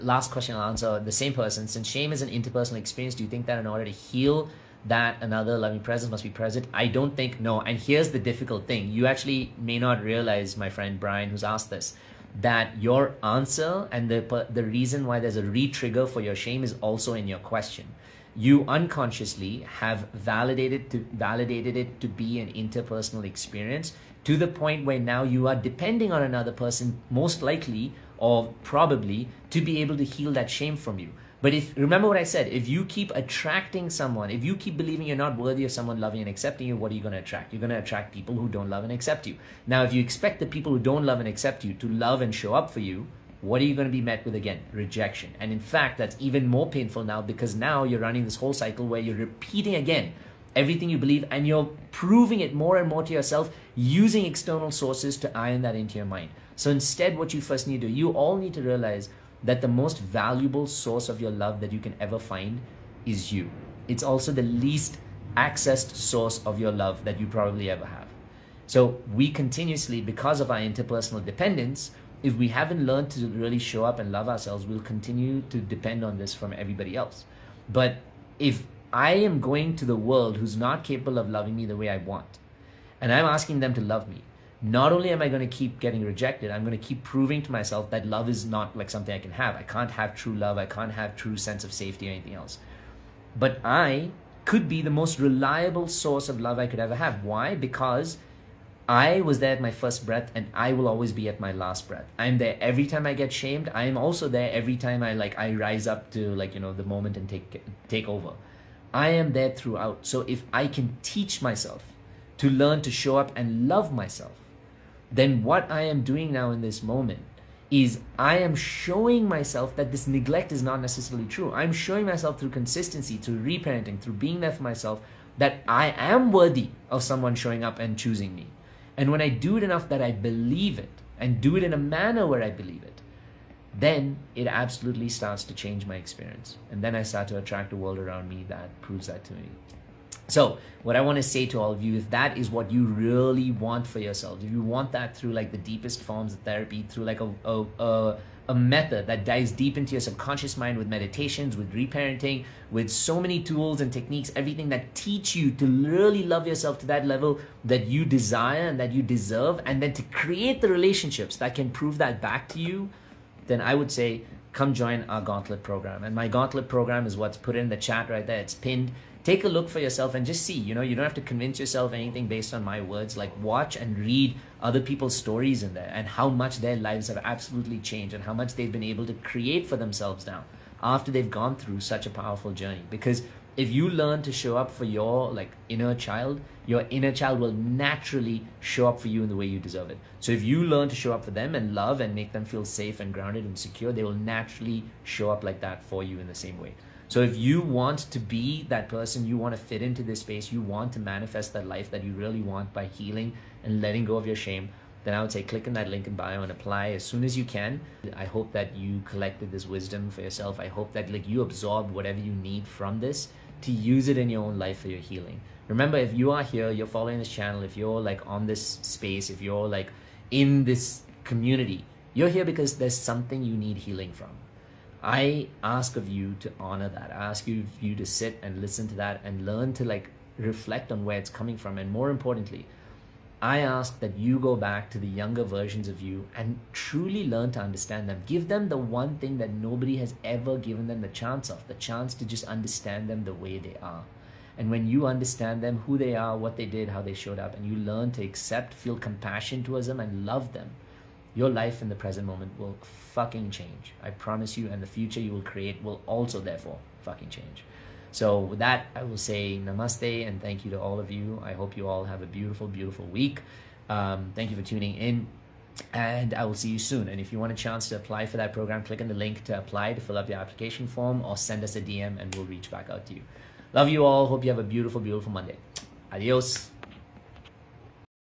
last question I'll answer, the same person. Since shame is an interpersonal experience, do you think that in order to heal that, another loving presence must be present? I don't think, no. And here's the difficult thing. You actually may not realize, my friend Brian, who's asked this, that your answer and the reason why there's a re-trigger for your shame is also in your question. You unconsciously have validated it to be an interpersonal experience, to the point where now you are depending on another person, most likely or probably, to be able to heal that shame from you. But if, remember what I said, if you keep attracting someone, if you keep believing you're not worthy of someone loving and accepting you, what are you going to attract? You're going to attract people who don't love and accept you. Now, if you expect the people who don't love and accept you to love and show up for you, what are you going to be met with again? Rejection. And in fact, that's even more painful now, because now you're running this whole cycle where you're repeating again everything you believe, and you're proving it more and more to yourself using external sources to iron that into your mind. So instead, what you first need to do, you all need to realize that the most valuable source of your love that you can ever find is you. It's also the least accessed source of your love that you probably ever have. So we continuously, because of our interpersonal dependence, if we haven't learned to really show up and love ourselves, we'll continue to depend on this from everybody else. But if I am going to the world who's not capable of loving me the way I want, and I'm asking them to love me, not only am I going to keep getting rejected, I'm going to keep proving to myself that love is not like something I can have. I can't have true love. I can't have true sense of safety or anything else. But I could be the most reliable source of love I could ever have. Why? Because I was there at my first breath, and I will always be at my last breath. I'm there every time I get shamed. I am also there every time I rise up to the moment and take over. I am there throughout. So if I can teach myself to learn to show up and love myself, then what I am doing now in this moment is I am showing myself that this neglect is not necessarily true. I'm showing myself through consistency, through reparenting, through being there for myself, that I am worthy of someone showing up and choosing me. And when I do it enough that I believe it, and do it in a manner where I believe it, then it absolutely starts to change my experience. And then I start to attract a world around me that proves that to me. So what I want to say to all of you, if that is what you really want for yourself, if you want that through the deepest forms of therapy, through a method that dives deep into your subconscious mind with meditations, with reparenting, with so many tools and techniques, everything that teach you to really love yourself to that level that you desire and that you deserve, and then to create the relationships that can prove that back to you, then I would say come join our Gauntlet program. And my Gauntlet program is what's put in the chat right there. It's pinned. Take a look for yourself and just see, you don't have to convince yourself anything based on my words. Watch and read other people's stories in there, and how much their lives have absolutely changed, and how much they've been able to create for themselves now after they've gone through such a powerful journey. Because if you learn to show up for your inner child, your inner child will naturally show up for you in the way you deserve it. So if you learn to show up for them and love and make them feel safe and grounded and secure, they will naturally show up like that for you in the same way. So if you want to be that person, you want to fit into this space, you want to manifest that life that you really want by healing and letting go of your shame, then I would say click on that link in bio and apply as soon as you can. I hope that you collected this wisdom for yourself. I hope that you absorbed whatever you need from this to use it in your own life for your healing. Remember, if you are here, you're following this channel, if you're on this space, if you're in this community, you're here because there's something you need healing from. I ask of you to honor that. I ask you to sit and listen to that and learn to reflect on where it's coming from. And more importantly, I ask that you go back to the younger versions of you and truly learn to understand them. Give them the one thing that nobody has ever given them the chance to just understand them the way they are. And when you understand them, who they are, what they did, how they showed up, and you learn to accept, feel compassion towards them and love them, your life in the present moment will fucking change. I promise you, and the future you will create will also therefore fucking change. So with that, I will say namaste and thank you to all of you. I hope you all have a beautiful, beautiful week. Thank you for tuning in, and I will see you soon. And if you want a chance to apply for that program, click on the link to apply, to fill up your application form, or send us a DM and we'll reach back out to you. Love you all. Hope you have a beautiful, beautiful Monday. Adios.